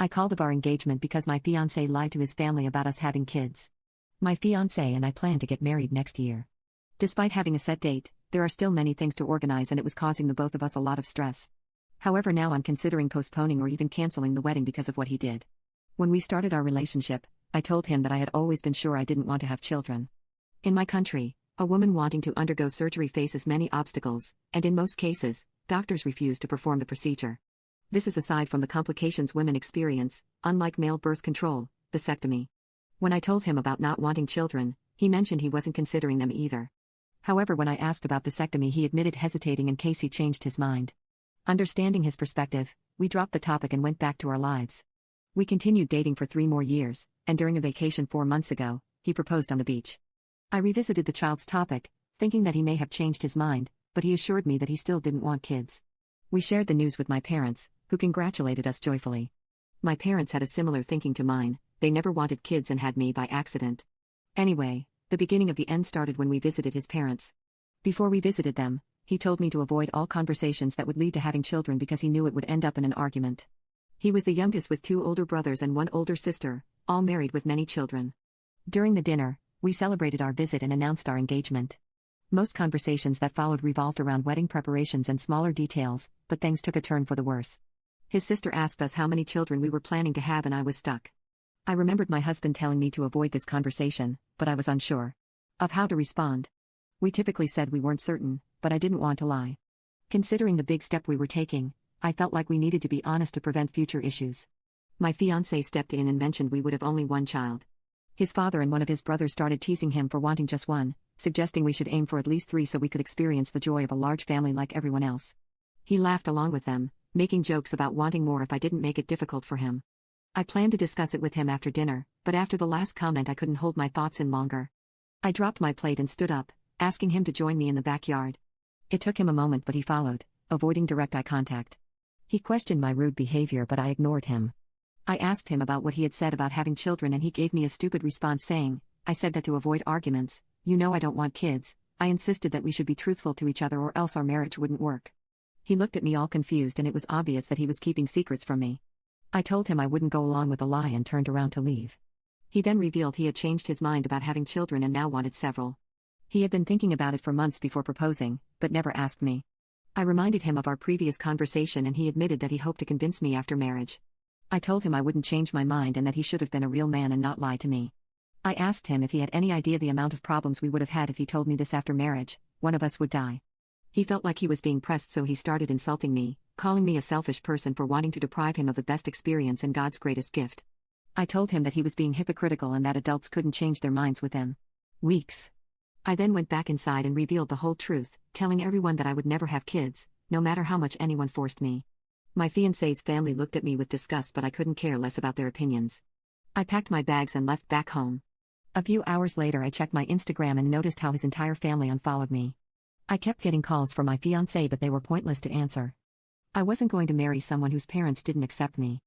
I called of our engagement because my fiancé lied to his family about us having kids. My fiancé and I plan to get married next year. Despite having a set date, there are still many things to organize and it was causing the both of us a lot of stress. However, now I'm considering postponing or even canceling the wedding because of what he did. When we started our relationship, I told him that I had always been sure I didn't want to have children. In my country, a woman wanting to undergo surgery faces many obstacles, and in most cases, doctors refuse to perform the procedure. This is aside from the complications women experience, unlike male birth control, vasectomy. When I told him about not wanting children, he mentioned he wasn't considering them either. However, when I asked about vasectomy, he admitted hesitating in case he changed his mind. Understanding his perspective, we dropped the topic and went back to our lives. We continued dating for 3 more years, and during a vacation 4 months ago, he proposed on the beach. I revisited the child's topic, thinking that he may have changed his mind, but he assured me that he still didn't want kids. We shared the news with my parents, who congratulated us joyfully. My parents had a similar thinking to mine, they never wanted kids and had me by accident. Anyway, the beginning of the end started when we visited his parents. Before we visited them, he told me to avoid all conversations that would lead to having children because he knew it would end up in an argument. He was the youngest with 2 older brothers and 1 older sister, all married with many children. During the dinner, we celebrated our visit and announced our engagement. Most conversations that followed revolved around wedding preparations and smaller details, but things took a turn for the worse. His sister asked us how many children we were planning to have and I was stuck. I remembered my husband telling me to avoid this conversation, but I was unsure of how to respond. We typically said we weren't certain, but I didn't want to lie. Considering the big step we were taking, I felt like we needed to be honest to prevent future issues. My fiancé stepped in and mentioned we would have only 1 child. His father and one of his brothers started teasing him for wanting just 1, suggesting we should aim for at least 3 so we could experience the joy of a large family like everyone else. He laughed along with them, making jokes about wanting more if I didn't make it difficult for him. I planned to discuss it with him after dinner, but after the last comment I couldn't hold my thoughts in longer. I dropped my plate and stood up, asking him to join me in the backyard. It took him a moment but he followed, avoiding direct eye contact. He questioned my rude behavior but I ignored him. I asked him about what he had said about having children and he gave me a stupid response saying, I said that to avoid arguments, you know I don't want kids. I insisted that we should be truthful to each other or else our marriage wouldn't work. He looked at me all confused and it was obvious that he was keeping secrets from me. I told him I wouldn't go along with the lie and turned around to leave. He then revealed he had changed his mind about having children and now wanted several. He had been thinking about it for months before proposing, but never asked me. I reminded him of our previous conversation and he admitted that he hoped to convince me after marriage. I told him I wouldn't change my mind and that he should have been a real man and not lie to me. I asked him if he had any idea the amount of problems we would have had if he told me this after marriage, one of us would die. He felt like he was being pressed so he started insulting me, calling me a selfish person for wanting to deprive him of the best experience and God's greatest gift. I told him that he was being hypocritical and that adults couldn't change their minds within weeks. I then went back inside and revealed the whole truth, telling everyone that I would never have kids, no matter how much anyone forced me. My fiancé's family looked at me with disgust but I couldn't care less about their opinions. I packed my bags and left back home. A few hours later I checked my Instagram and noticed how his entire family unfollowed me. I kept getting calls from my fiancé but they were pointless to answer. I wasn't going to marry someone whose parents didn't accept me.